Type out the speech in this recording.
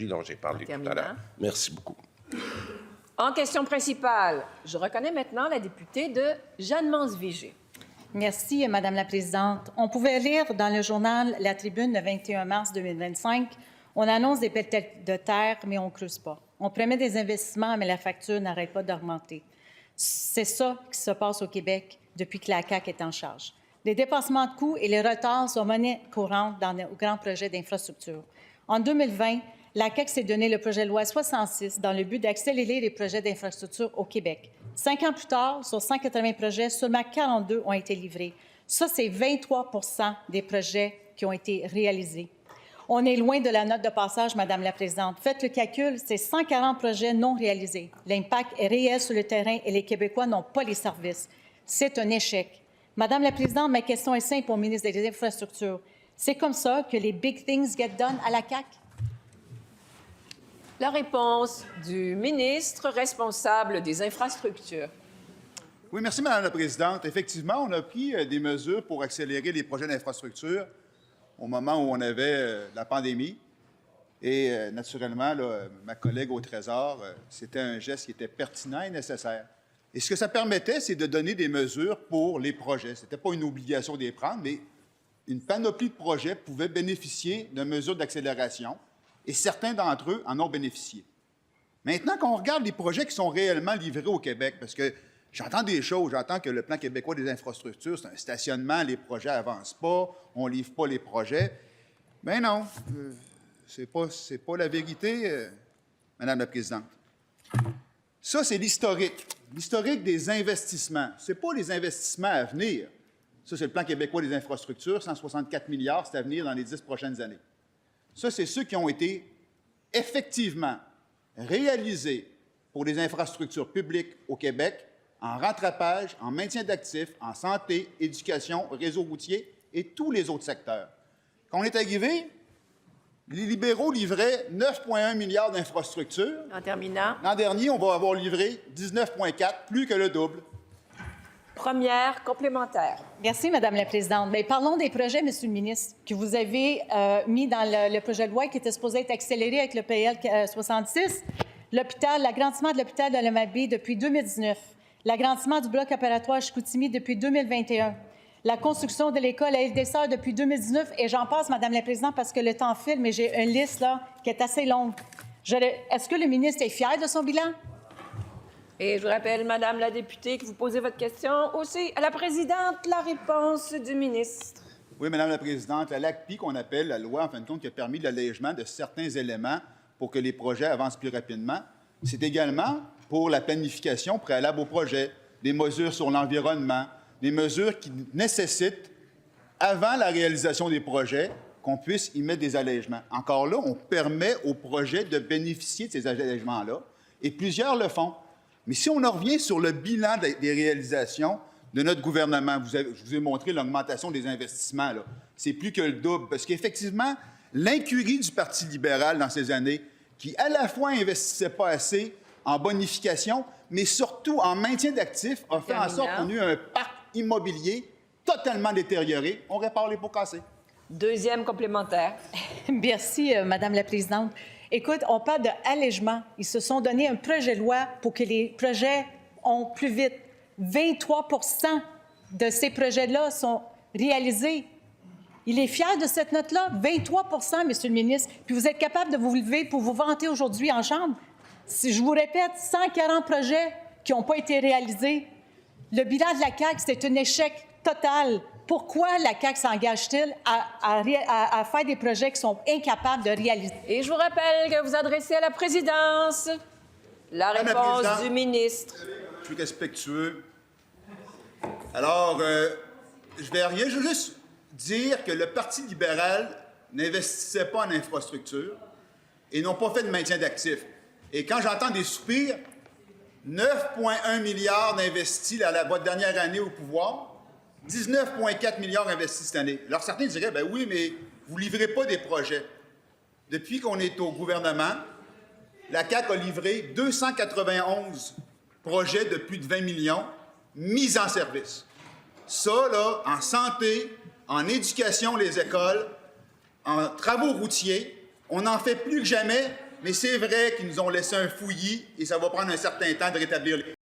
dont j'ai parlé tout à l'heure. Merci beaucoup. En question principale, je reconnais maintenant la députée de Jeanne-Mance-Vigée. Merci, Madame la Présidente. On pouvait lire dans le journal La Tribune le 21 mars 2025, on annonce des pertes de terre, mais on ne creuse pas. On promet des investissements, mais la facture n'arrête pas d'augmenter. C'est ça qui se passe au Québec depuis que la CAQ est en charge. Les dépassements de coûts et les retards sont monnaie courante dans nos grands projets d'infrastructure. En 2020, la CAQ s'est donné le projet de loi 66 dans le but d'accélérer les projets d'infrastructure au Québec. 5 ans plus tard, sur 180 projets, seulement 42 ont été livrés. Ça, c'est 23 des projets qui ont été réalisés. On est loin de la note de passage, Madame la Présidente. Faites le calcul, c'est 140 projets non réalisés. L'impact est réel sur le terrain et les Québécois n'ont pas les services. C'est un échec. Madame la Présidente, ma question est simple au ministre des Infrastructures. C'est comme ça que les big things get done à la CAQ? La réponse du ministre responsable des Infrastructures. Oui, merci, Madame la Présidente. Effectivement, on a pris des mesures pour accélérer les projets d'infrastructure au moment où on avait la pandémie. Et naturellement, là, ma collègue au Trésor, c'était un geste qui était pertinent et nécessaire. Et ce que ça permettait, c'est de donner des mesures pour les projets. Ce n'était pas une obligation de les prendre, mais une panoplie de projets pouvaient bénéficier de mesures d'accélération et certains d'entre eux en ont bénéficié. Maintenant, quand on regarde les projets qui sont réellement livrés au Québec, parce que j'entends des choses, j'entends que le Plan québécois des infrastructures, c'est un stationnement, les projets n'avancent pas, on ne livre pas les projets. Mais non, c'est pas la vérité, Madame la Présidente. Ça, c'est l'historique des investissements. Ce n'est pas les investissements à venir. Ça, c'est le Plan québécois des infrastructures, 164 milliards, c'est à venir dans les 10 prochaines années. Ça, c'est ceux qui ont été effectivement réalisés pour les infrastructures publiques au Québec, en rattrapage, en maintien d'actifs, en santé, éducation, réseau routier et tous les autres secteurs. Quand on est arrivé, les libéraux livraient 9,1 milliards d'infrastructures. En terminant. L'an dernier, on va avoir livré 19,4, plus que le double. Première complémentaire. Merci, Madame la Présidente. Bien, parlons des projets, Monsieur le ministre, que vous avez mis dans le projet de loi qui était supposé être accéléré avec le PL 66. L'agrandissement de l'hôpital de Lomabé depuis 2019. L'agrandissement du bloc opératoire Chicoutimi depuis 2021. La construction de l'école à Île-des-Sœurs depuis 2019. Et j'en passe, Madame la Présidente, parce que le temps file, mais j'ai une liste là qui est assez longue. Est-ce que le ministre est fier de son bilan? Et je vous rappelle, Madame la députée, que vous posez votre question aussi à la présidente. La réponse du ministre. Oui, Madame la Présidente, la LACPI, qu'on appelle la loi, en fin de compte, qui a permis l'allègement de certains éléments pour que les projets avancent plus rapidement, c'est également pour la planification préalable au projet, des mesures sur l'environnement, des mesures qui nécessitent, avant la réalisation des projets, qu'on puisse y mettre des allègements. Encore là, on permet aux projets de bénéficier de ces allègements-là, et plusieurs le font. Mais si on en revient sur le bilan des réalisations de notre gouvernement, je vous ai montré l'augmentation des investissements, là. C'est plus que le double, parce qu'effectivement, l'incurie du Parti libéral dans ces années, qui à la fois investissait pas assez en bonification, mais surtout en maintien d'actifs, a fait en sorte qu'on ait eu un parc immobilier totalement détérioré. On répare les pots cassés. Deuxième complémentaire. Merci, Madame la Présidente. Écoute, on parle d'allègement. Ils se sont donné un projet de loi pour que les projets ont plus vite. 23 de ces projets-là sont réalisés. Il est fier de cette note-là, 23 Monsieur le ministre. Puis vous êtes capable de vous lever pour vous vanter aujourd'hui en Chambre. Si je vous répète, 140 projets qui n'ont pas été réalisés. Le bilan de la CAQ, c'est un échec total. Pourquoi la CAQ s'engage-t-elle à faire des projets qui sont incapables de réaliser? Et je vous rappelle que vous adressez à la présidence la réponse du ministre. Je suis respectueux. Alors, je vais rien, je veux juste dire que le Parti libéral n'investissait pas en infrastructure et n'ont pas fait de maintien d'actifs. Et quand j'entends des soupirs, 9,1 milliards d'investis votre dernière année au pouvoir, 19,4 milliards investis cette année. Alors, certains diraient, ben oui, mais vous ne livrez pas des projets. Depuis qu'on est au gouvernement, la CAQ a livré 291 projets de plus de 20 millions mis en service. Ça, là, en santé, en éducation, les écoles, en travaux routiers, on en fait plus que jamais Mais c'est vrai qu'ils nous ont laissé un fouillis et ça va prendre un certain temps de rétablir les...